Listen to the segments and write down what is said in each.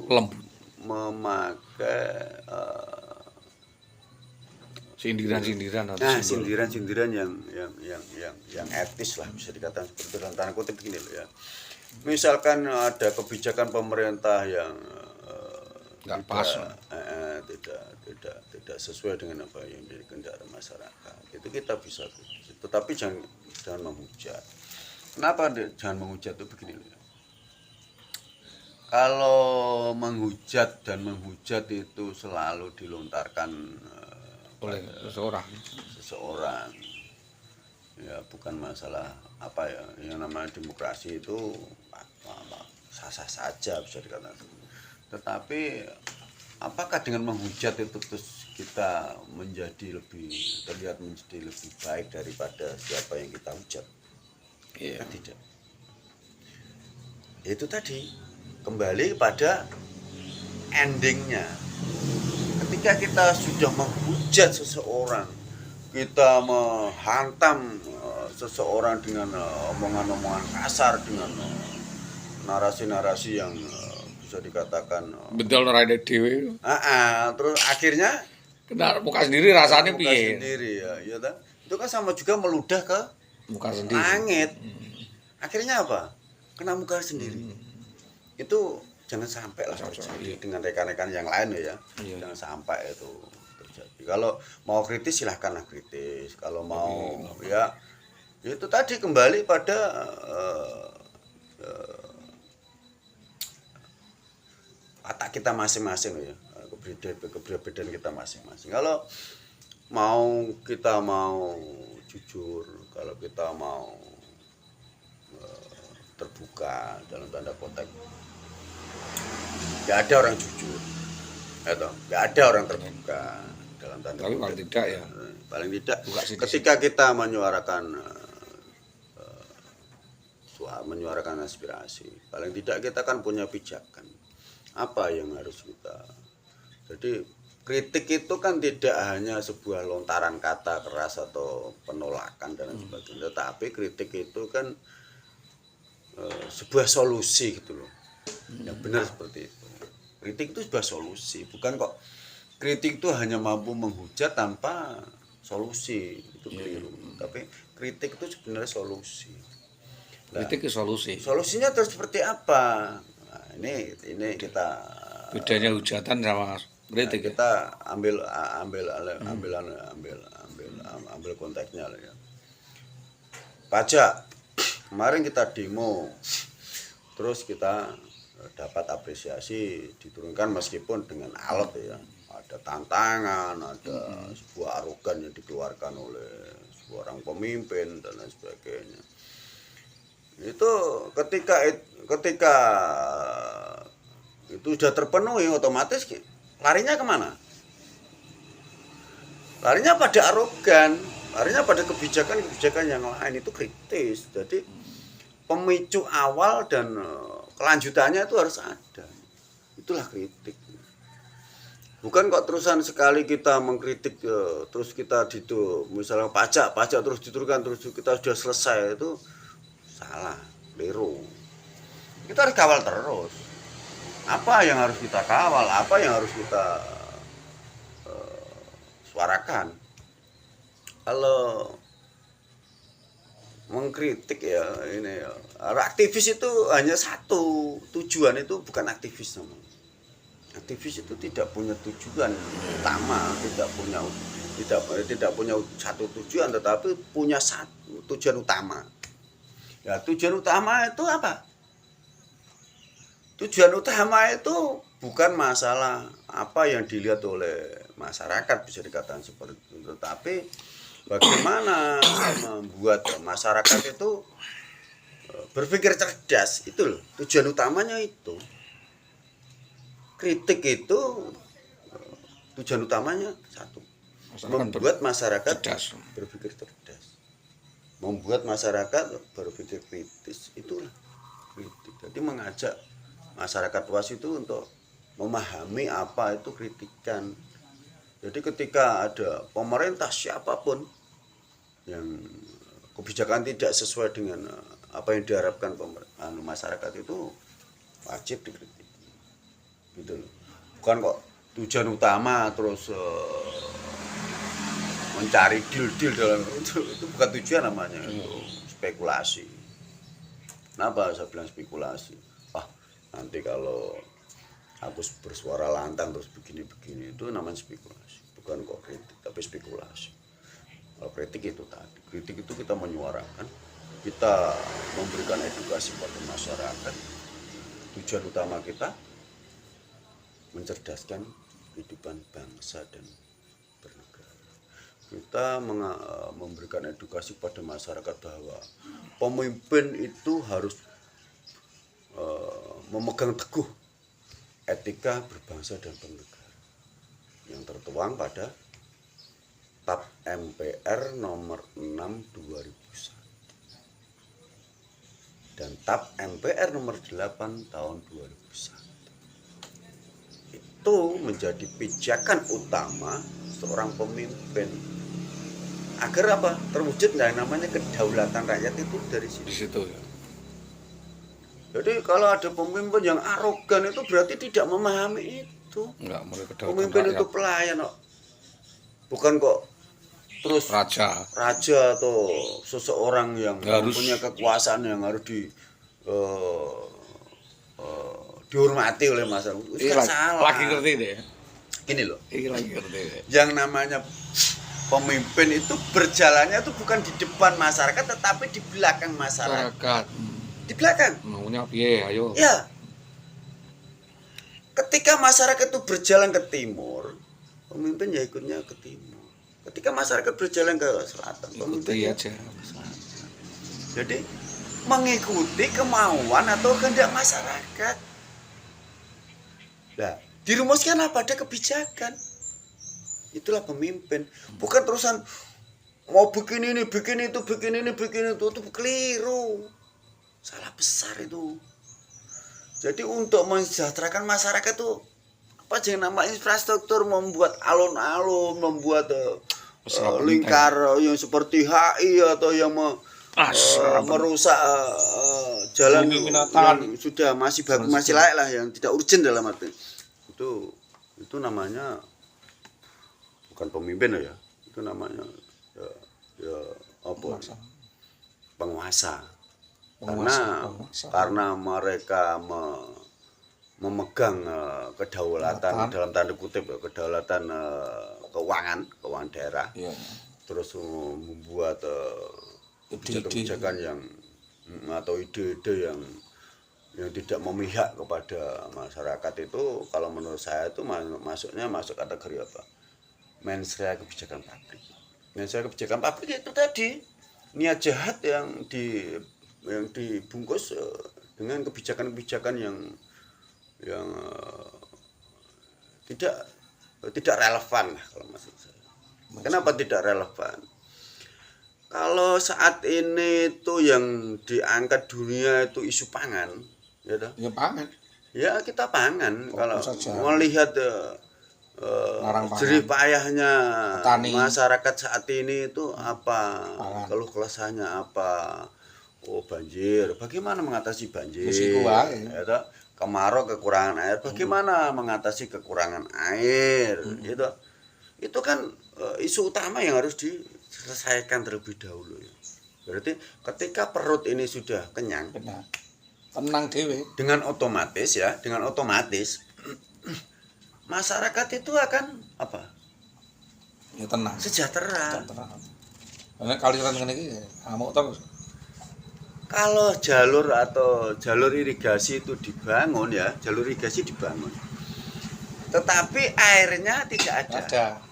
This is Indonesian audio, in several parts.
lembut, memakai sindiran-sindiran atau simbol. sindiran-sindiran yang etis lah, bisa dikatakan seperti itu, dalam tanda kutip begini loh ya. Misalkan ada kebijakan pemerintah yang Nggak pas. tidak sesuai dengan apa yang menjadi kendaraan masyarakat, itu kita bisa kritis. Tetapi jangan menghujat. Kenapa jangan menghujat itu begini loh ya. Kalau menghujat itu selalu dilontarkan Oleh seseorang, ya bukan masalah apa ya, yang namanya demokrasi itu sah-sah saja bisa dikatakan. Tetapi apakah dengan menghujat itu terus kita terlihat menjadi lebih baik daripada siapa yang kita hujat? Iya. Kan tidak. Itu tadi kembali pada endingnya. Ketika kita sudah menghujat seseorang, kita menghantam seseorang dengan omongan-omongan kasar, dengan narasi-narasi yang bisa dikatakan betul rada dewe. Terus akhirnya Kena muka sendiri rasanya muka piye? sendiri ya kan? Itu kan sama juga meludah ke Muka sendiri. langit. Akhirnya apa? Kena muka sendiri. Itu jangan sampai lah terjadi dengan rekan-rekan yang lain ya. Jangan sampai itu terjadi. Kalau mau kritis silahkanlah kritis. Kalau mau ya itu tadi kembali pada watak kita masing-masing ya, kepribadian kita masing-masing. Kalau kita mau jujur, kalau kita mau terbuka dalam tanda kutip, nggak ada orang jujur, nggak ada orang terbuka dalam tanda kutip. Tapi paling tidak ya. Paling tidak ketika kita menyuarakan aspirasi, paling tidak kita kan punya pijakan apa yang harus kita. Jadi kritik itu kan tidak hanya sebuah lontaran kata keras atau penolakan dan sebagainya, tetapi kritik itu kan sebuah solusi gitu loh. Yang benar seperti itu. Kritik itu sebuah solusi, bukan kok kritik itu hanya mampu menghujat tanpa solusi, itu keliru. Tapi kritik itu sebenarnya solusi. Nah, kritik itu solusi. Solusinya terus seperti apa? Nah, ini kita bedanya hujatan sama kritik. Kita ambil konteksnya ya. Pajak. Kemarin kita demo. Terus kita dapat apresiasi diturunkan meskipun dengan alat ya. Ada tantangan, ada sebuah arogan yang dikeluarkan oleh seorang pemimpin dan lain sebagainya. Itu ketika itu sudah terpenuhi, otomatis larinya kemana? Larinya pada arogan, larinya pada kebijakan yang lain, itu kritis. Jadi pemicu awal dan kelanjutannya itu harus ada. Itulah kritik. Bukan kok terusan sekali kita mengkritik terus kita misalnya pajak terus diturunkan terus kita sudah selesai, itu salah, keliru. Kita harus kawal terus. Apa yang harus kita kawal, apa yang harus kita suarakan. Kalau mengkritik ya ini ya, aktivis itu hanya satu tujuan, itu bukan aktivis namanya. Aktivis itu tidak punya tujuan utama, tidak punya satu tujuan, tetapi punya satu tujuan utama. Ya, tujuan utama itu apa? Tujuan utama itu bukan masalah apa yang dilihat oleh masyarakat, bisa dikatakan seperti itu, tetapi bagaimana membuat masyarakat itu berpikir cerdas. Itu loh, tujuan utamanya itu. Kritik itu tujuan utamanya satu, membuat masyarakat berpikir cerdas, membuat masyarakat berpikir kritis. Itulah kritik. Jadi mengajak masyarakat luas itu untuk memahami apa itu kritikan. Jadi ketika ada pemerintah siapapun yang kebijakan tidak sesuai dengan apa yang diharapkan masyarakat, itu wajib dikritik. bukan kok tujuan utama terus mencari deal-deal dalam itu bukan tujuan namanya, itu spekulasi. Kenapa saya bilang spekulasi? Nanti kalau aku bersuara lantang terus begini-begini, itu namanya spekulasi. Bukan kok kritik, tapi spekulasi. Kalau kritik itu tadi, kritik itu kita menyuarakan, kita memberikan edukasi pada masyarakat. Tujuan utama kita mencerdaskan kehidupan bangsa dan bernegara. Kita memberikan edukasi pada masyarakat bahwa pemimpin itu harus memegang teguh etika berbangsa dan bernegara yang tertuang pada TAP MPR nomor 6 2001 dan TAP MPR nomor 8 tahun 2001. Itu menjadi pijakan utama seorang pemimpin agar apa? Terwujud yang namanya kedaulatan rakyat itu dari sini. Di situ ya. Jadi kalau ada pemimpin yang arogan itu berarti tidak memahami itu. Enggak, mereka Pemimpin itu pelayan kok. Bukan kok terus raja atau seseorang yang punya kekuasaan yang harus dihormati oleh masyarakat. Itu kan salah. Lagi ngerti deh. Gini loh. Ini lagi ngerti deh. Yang namanya pemimpin itu berjalannya itu bukan di depan masyarakat tetapi di belakang masyarakat. Di belakang. Maunya piye, ayo. Ya. Ketika masyarakat itu berjalan ke timur, pemimpin ya ikutnya ke timur. Ketika masyarakat berjalan ke selatan, pemimpin aja. ke selatan. Jadi mengikuti kemauan atau kehendak masyarakat. Nah, dirumuskan apa? Ada kebijakan. Itulah pemimpin. Bukan terusan mau bikin ini, bikin itu, itu keliru. Salah besar itu. Jadi untuk mensejahterakan masyarakat itu apa aja yang nama infrastruktur, membuat alun-alun, membuat lingkar yang seperti HI atau yang merusak jalan yang sudah masih bagus, masih layak lah, yang tidak urgent dalam arti itu namanya bukan pemimpin ya, itu namanya ya apa? Penguasa. Karena mereka memegang kedaulatan dalam tanda kutip kedaulatan keuangan daerah, terus membuat kebijakan yang atau ide-ide yang tidak memihak kepada masyarakat. Itu kalau menurut saya itu masuk kategori apa? Mensrea kebijakan pabrik. Mensrea kebijakan pabrik itu tadi niat jahat yang dibungkus dengan kebijakan-kebijakan yang tidak relevan kalau maksud saya. Kenapa tidak relevan? Kalau saat ini itu yang diangkat dunia itu isu pangan, ya toh? Ya pangan. Ya kita pangan. Kalau melihat jerih payahnya masyarakat saat ini itu apa? Keluh kesahnya apa? Banjir. Bagaimana mengatasi banjir? Ya, kemarau, kekurangan air. Bagaimana mengatasi kekurangan air? Gitu. Itu kan isu utama yang harus diselesaikan terlebih dahulu. Berarti ketika perut ini sudah kenyang, tenang dewe. Dengan otomatis masyarakat itu akan apa? Ya tenang. Sejahtera. Karena kaliran ini amuk terus. Kalau jalur irigasi itu dibangun ya, tetapi airnya tidak ada.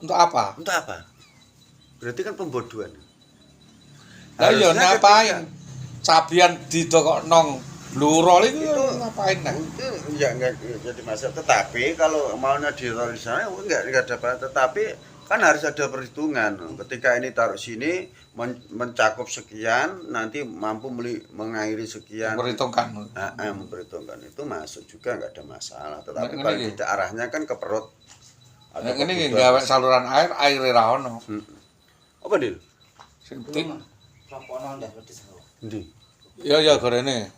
Untuk apa? Berarti kan pembodohan. Lah ya ngapain? Cabian didokokno bluro itu ngapain nah? Itu enggak jadi masalah. Tetapi kalau maunya ditaruh di sana enggak ada apa, tetapi kan harus ada perhitungan. Ketika ini taruh sini mencakup sekian, nanti mampu mengairi sekian. Memperhitungkan itu masuk juga nggak ada masalah. Tetapi kalau tidak arahnya kan ke perut. Ini gawe saluran air ra ono. Apa Dil? Sing penting Laporan ndak wedi. Endi? Ya gorene.